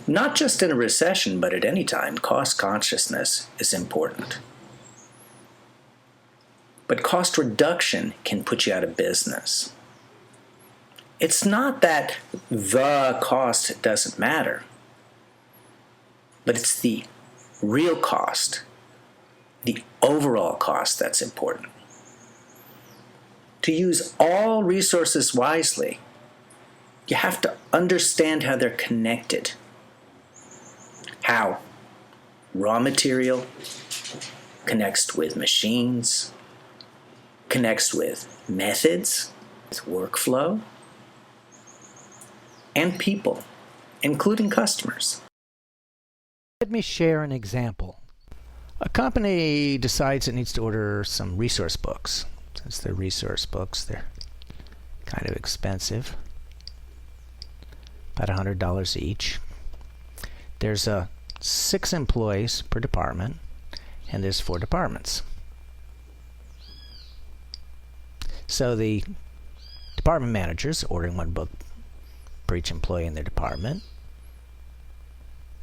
Not just in a recession, but at any time, cost consciousness is important. But cost reduction can put you out of business. It's not that the cost doesn't matter, but it's the real cost, the overall cost that's important. To use all resources wisely, you have to understand how they're connected. How raw material connects with machines, connects with methods, with workflow, and people, including customers. Let me share an example. A company decides it needs to order some resource books. Since they're resource books, they're kind of expensive, about $100 each. There's 6 employees per department, and there's 4 departments. So the department managers, ordering 1 book for each employee in their department,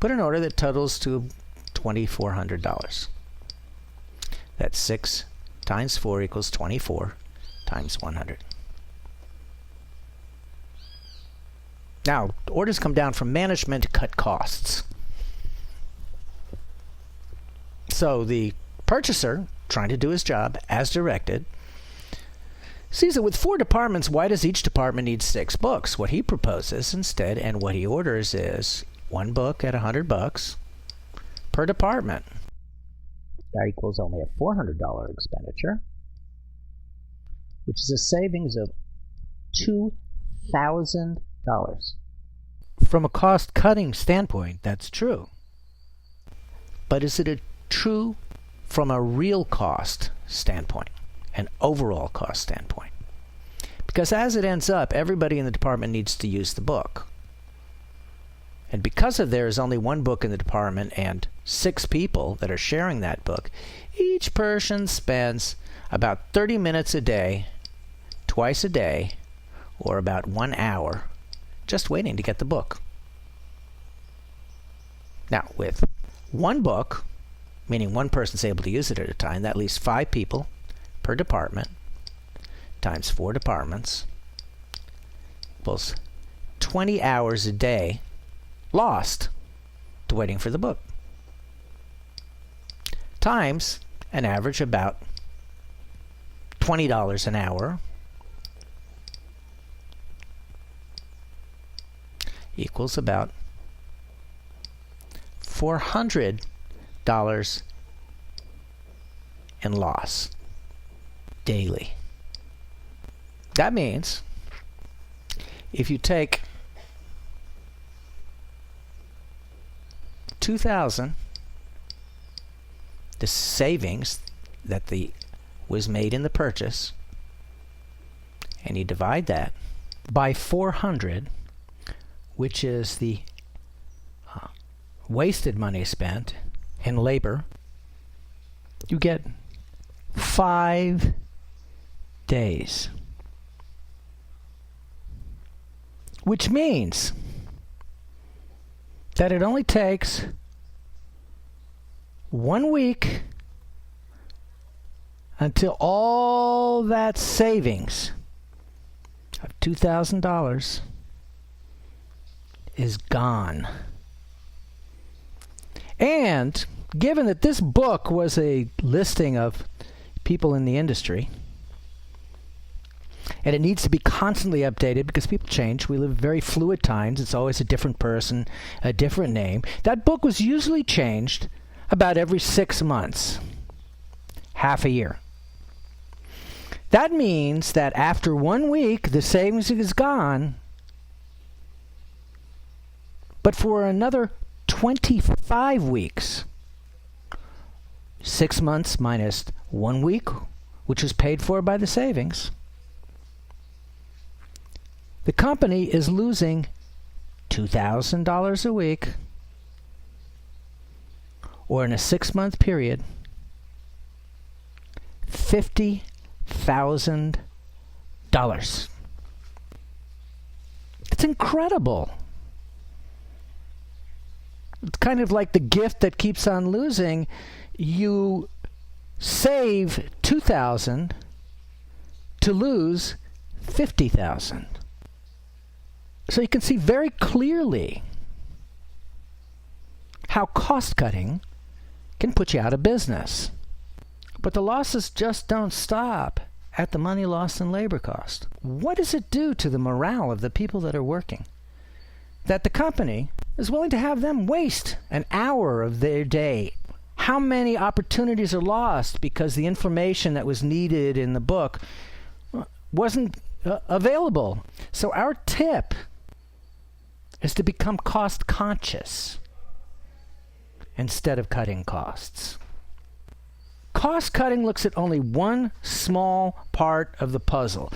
put an order that totals to $2,400. That's 6 times 4 equals 24 times 100. Now, orders come down from management to cut costs. So the purchaser, trying to do his job as directed, sees that with 4 departments, why does each department need 6 books? What he proposes instead, and what he orders, is 1 book at $100 per department. That equals only a $400 expenditure, which is a savings of $2,000. From a cost-cutting standpoint, that's true. But is it true from a real cost standpoint, an overall cost standpoint? Because as it ends up, everybody in the department needs to use the book. And because of there is only 1 book in the department and 6 people that are sharing that book, each person spends about 30 minutes a day, twice a day, or about 1 hour just waiting to get the book. Now, with 1 book, meaning 1 person's able to use it at a time, that leaves 5 people per department times 4 departments equals 20 hours a day lost to waiting for the book, times an average about $20 an hour, equals about $400 in loss daily. That means if you take 2,000, the savings that was made in the purchase, and you divide that by 400, which is the wasted money spent in labor, you get 5 days. Which means that it only takes 1 week until all that savings of $2,000 is gone. And given that this book was a listing of people in the industry, and it needs to be constantly updated because people change. We live very fluid times. It's always a different person, a different name. That book was usually changed about every 6 months, half a year. That means that after 1 week, the savings is gone, but for another 25 weeks, 6 months minus 1 week, which was paid for by the savings, the company is losing $2,000 a week, or in a 6-month period, $50,000. It's incredible. kind of like the gift that keeps on losing. You save $2,000 to lose $50,000. So you can see very clearly how cost cutting can put you out of business. But the losses just don't stop at the money lost in labor cost. What does it do to the morale of the people that are working that the company is willing to have them waste an hour of their day? How many opportunities are lost because the information that was needed in the book wasn't available? So our tip is to become cost conscious instead of cutting costs. Cost cutting looks at only one small part of the puzzle.